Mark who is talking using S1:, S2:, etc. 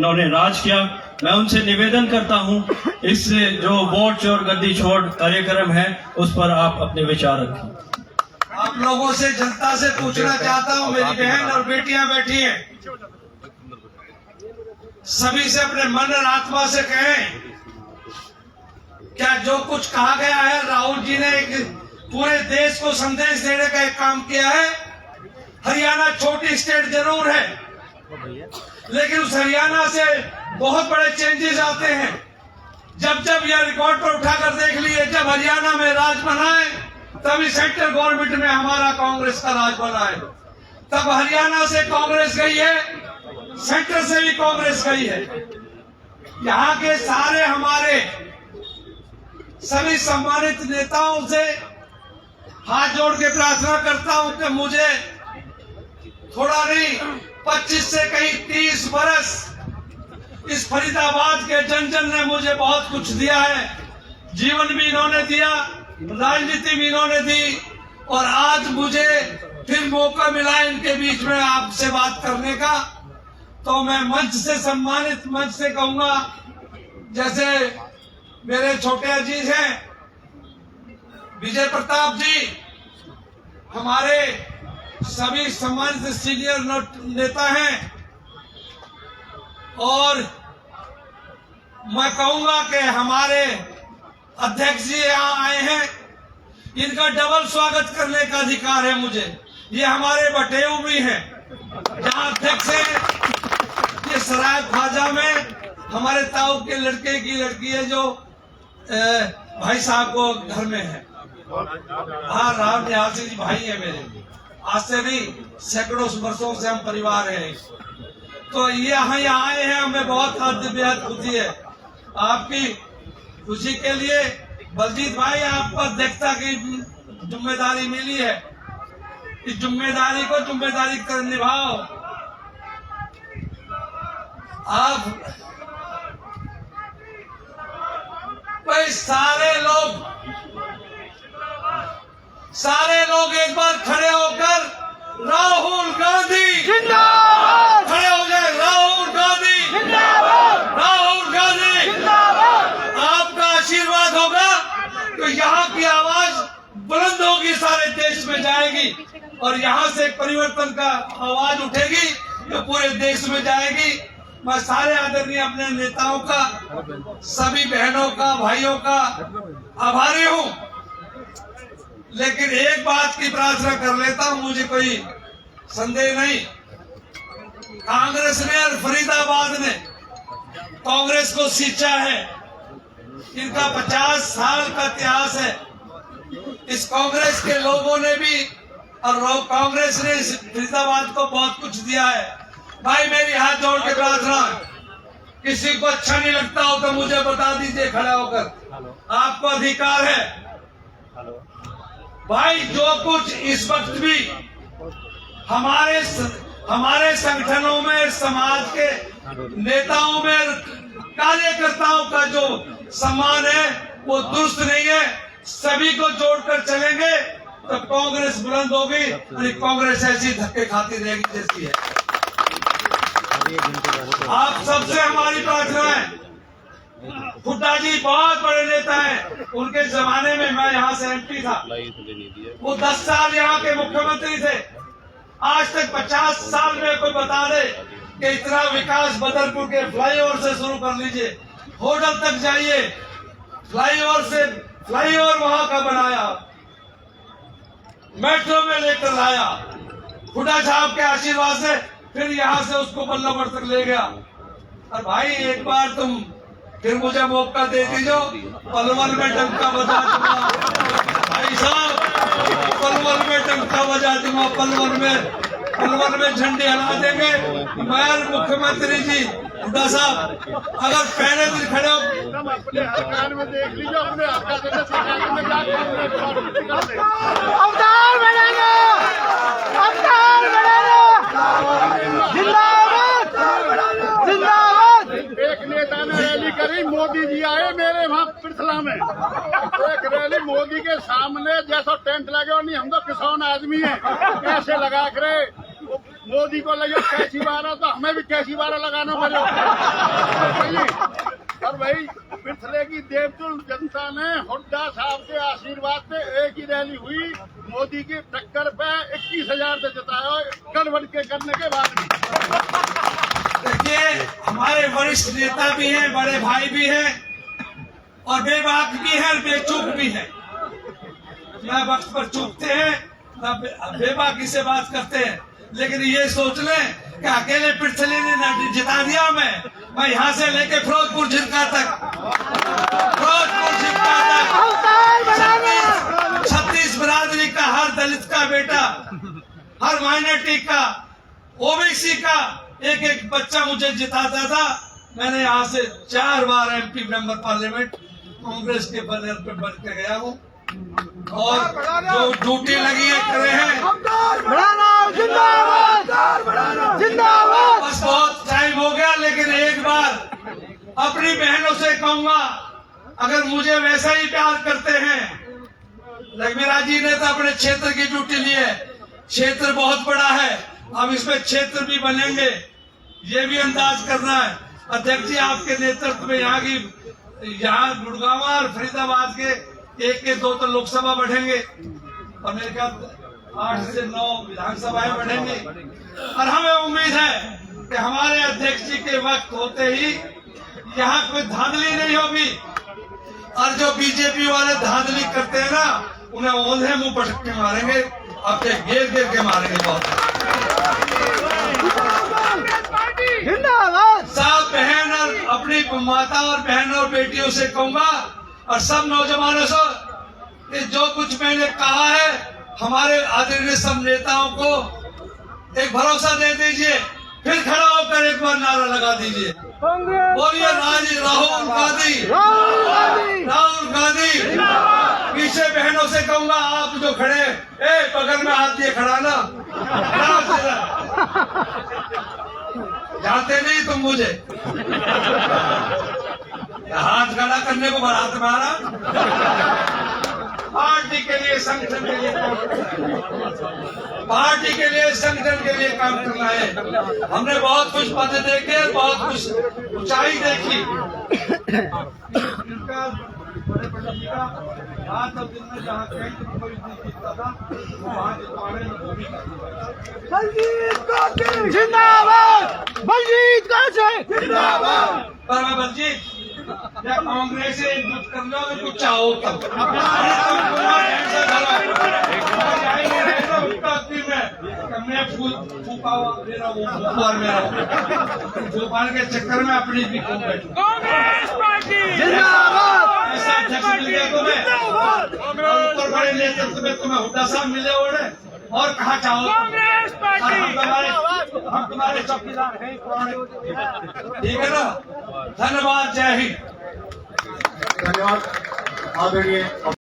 S1: उन्होंने राज किया। मैं उनसे निवेदन करता हूं, इस जो वोट चोर गद्दी छोड़ कार्यक्रम है उस पर आप अपने विचार रखें।
S2: आप लोगों से, जनता से पूछना चाहता हूं, मेरी बहन और बेटियां बैठी हैं, सभी से अपने मन और आत्मा से कहें, क्या जो कुछ कहा गया है, राहुल जी ने एक पूरे देश को संदेश देने का एक काम किया है। हरियाणा छोटी स्टेट जरूर है, लेकिन उस हरियाणा से बहुत बड़े चेंजेस आते हैं। जब जब यह रिकॉर्ड पर उठाकर देख लिए, जब हरियाणा में राज बना है तभी सेंट्रल गवर्नमेंट में हमारा कांग्रेस का राज बना है। तब हरियाणा से कांग्रेस गई है, सेंटर से भी कांग्रेस गई है। यहाँ के सारे हमारे सभी सम्मानित नेताओं से हाथ जोड़ के प्रार्थना करता हूं कि मुझे थोड़ा नहीं 25 से कहीं 30 बरस इस फरीदाबाद के जन जन ने मुझे बहुत कुछ दिया है। जीवन भी इन्होंने दिया, राजनीति भी इन्होंने दी, और आज मुझे फिर मौका मिला इनके बीच में आपसे बात करने का। तो मैं मंच से सम्मानित मंच से कहूंगा, जैसे मेरे छोटे अजीज हैं विजय प्रताप जी, हमारे सभी सम्मानित सीनियर नेता हैं, और मैं कहूंगा कि हमारे अध्यक्ष जी यहाँ आए हैं, इनका डबल स्वागत करने का अधिकार है मुझे। ये हमारे बटेऊ भी हैं, जहाँ अध्यक्ष हैं ये सराय ख्वाजा में हमारे ताऊ के लड़के की लड़की है, जो भाई साहब को घर में है। हाँ, राम निहाल सिंह जी भाई है मेरे, आज से नहीं सैकड़ों वर्षों से हम परिवार हैं। तो ये यहाँ आए हैं, हमें बहुत बेहद खुशी है। आपकी खुशी के लिए बलजीत भाई, आपको अध्यक्षता की जिम्मेदारी मिली है, इस जिम्मेदारी को जिम्मेदारी कर निभाओ। आप भाई सारे लोग एक बार खड़े होकर राहुल गांधी जिंदाबाद, खड़े हो जाए, राहुल गांधी जिंदाबाद, राहुल गांधी जिंदाबाद। आपका आशीर्वाद होगा तो यहाँ की आवाज बुलंद होगी, सारे देश में जाएगी, और यहाँ से परिवर्तन का आवाज उठेगी जो पूरे देश में जाएगी। मैं सारे आदरणीय अपने नेताओं का, सभी बहनों का, भाइयों का आभारी हूँ। लेकिन एक बात की प्रार्थना कर लेता हूँ, मुझे कोई संदेह नहीं, कांग्रेस ने और फरीदाबाद ने कांग्रेस को सींचा है। इनका 50 साल का इतिहास है। इस कांग्रेस के लोगों ने भी, और कांग्रेस ने इस फरीदाबाद को बहुत कुछ दिया है। भाई मेरी हाथ जोड़ के प्रार्थना, किसी को अच्छा नहीं लगता हो तो मुझे बता दीजिए खड़ा होकर, आपको अधिकार है। भाई जो कुछ इस वक्त भी हमारे संगठनों में, समाज के नेताओं में, कार्यकर्ताओं का जो सम्मान है वो दुरुस्त नहीं है। सभी को जोड़कर चलेंगे तो कांग्रेस बुलंद होगी, और कांग्रेस ऐसी धक्के खाती रहेगी जैसी है। आप सबसे हमारी प्रार्थना है, हुड्डा जी बहुत बड़े नेता हैं, उनके जमाने में मैं यहाँ से एमपी था, वो 10 साल यहाँ के मुख्यमंत्री थे। आज तक 50 साल में कोई बता दे कि इतना विकास बदरपुर के फ्लाईओवर से शुरू कर लीजिए, होटल तक जाइए, फ्लाईओवर वहां का बनाया, मेट्रो में लेकर लाया, हुड्डा साहब के आशीर्वाद से फिर यहाँ से उसको बल्लभगढ़ तक ले गया। और भाई एक बार तुम फिर मुझे मौका दे दीजिए, पलवल में डंका बजा दूंगा भाई साहब, पलवल में डंका बजा दूंगा, पलवल में झंडे हरा देंगे। मैं मुख्यमंत्री जी हुड्डा साहब अगर पहले दिन खड़े हो,
S3: देख लीजिए अपने
S4: अवतार बनेगा, अवतार बनेगा, जिंदाबाद जिंदाबाद।
S3: एक नेता ने रैली करी, मोदी जी आए मेरे वहाँ पिरथला में, एक रैली मोदी के सामने, जैसा टेंट लगे और नहीं, हम तो किसान आदमी हैं, कैसे लगा करे मोदी को लगे कैसी बारह, तो हमें भी कैसी बारह लगाना पड़ेगा। और भाई पिछले की देवतुल जनता ने हुड्डा साहब के आशीर्वाद से एक ही रैली हुई, मोदी की टक्कर पे 21,000 से जिताया गड़बड़ के करने के बाद भी।
S2: देखिए, हमारे वरिष्ठ नेता भी हैं, बड़े भाई भी हैं, और बेबाक भी है और बेचूक भी है। न वक्त पर चूकते हैं, न बेबाकी से बात करते हैं। लेकिन ये सोच लें कि अकेले पिछले ने न जिता दिया मैं यहाँ से लेके फिरोजपुर झिरका तक, फिरोजपुर झिरका तक 36 बिरादरी का, हर दलित का बेटा, हर माइनॉरिटी का, ओबीसी का एक एक बच्चा मुझे जिताता था। मैंने यहाँ से 4 बार MP मेंबर पार्लियामेंट कांग्रेस के बैनर पे बन के गया हूँ, और जो ड्यूटी लगी है करे हैं।
S4: जिंदाबाद।
S2: बस बहुत टाइम हो गया, लेकिन एक बार अपनी बहनों से कहूंगा, अगर मुझे वैसा ही प्यार करते हैं, रघुवीरा जी ने तो अपने क्षेत्र की ड्यूटी ली है, क्षेत्र बहुत बड़ा है, अब इसमें क्षेत्र भी बनेंगे, ये भी अंदाज करना है। अध्यक्ष जी, आपके नेतृत्व में यहाँ गुड़गांव और फरीदाबाद के 1-2 तो लोकसभा बढ़ेंगे, और मेरे ख्याल 8 से 9 विधानसभाएं बढ़ेंगी। और हमें उम्मीद है कि हमारे अध्यक्ष जी के वक्त होते ही यहाँ कोई धांधली नहीं होगी, और जो बीजेपी वाले धांधली करते हैं ना, उन्हें ओंधे मुंह पटक के मारेंगे, अपने घेर घेर के मारेंगे। बहुत
S4: जिंदाबाद।
S2: साहब, बहन और अपनी माता और बहन और बेटियों से कहूंगा, और सब नौजवानों से, कि जो कुछ मैंने कहा है, हमारे आदरणीय सब नेताओं को एक भरोसा दे दीजिए, फिर खड़ा होकर एक बार नारा लगा दीजिए, बोलिए राहुल गांधी, राहुल गांधी। पीछे बहनों से कहूंगा, आप जो खड़े, बगल में हाथ दिए खड़ा ना, जानते नहीं तुम मुझे, हाथ खड़ा करने को बारात में आ रहा। पार्टी के लिए, संगठन के लिए, पार्टी के लिए, संगठन के लिए काम करना है। हमने बहुत कुछ पद देखे, बहुत कुछ ऊंचाई देखी। बड़े पंडित जी का आज तक दिन में जहाँ कैंट में कोई नहीं जीतता था, वो वहाँ जितवाने में भूमिका
S4: बलजीत कौशल जिंदाबाद। बलजीत कौशल जिंदाबाद।
S2: पर मैं बलजीत, या कांग्रेस से एकजुट कर लो, अगर कुछ चाहो तब। मैं फूल फूका हुआ मेरा ऊपर मेरा भोपाल के चक्कर में अपनी भी खो बैठू।
S4: कांग्रेस पार्टी जिंदाबाद।
S2: ऐसा अध्यक्ष मिल गया तुम्हें, और बड़े नेतृत्व में तुम्हें हुड्डा साहब मिले ओढ़े, और कहा चाहो
S4: कांग्रेस पार्टी
S2: हम तुम्हारे चौकीदार हैं, ठीक है ना। धन्यवाद, जय हिंद।
S5: धन्यवाद आदरणीय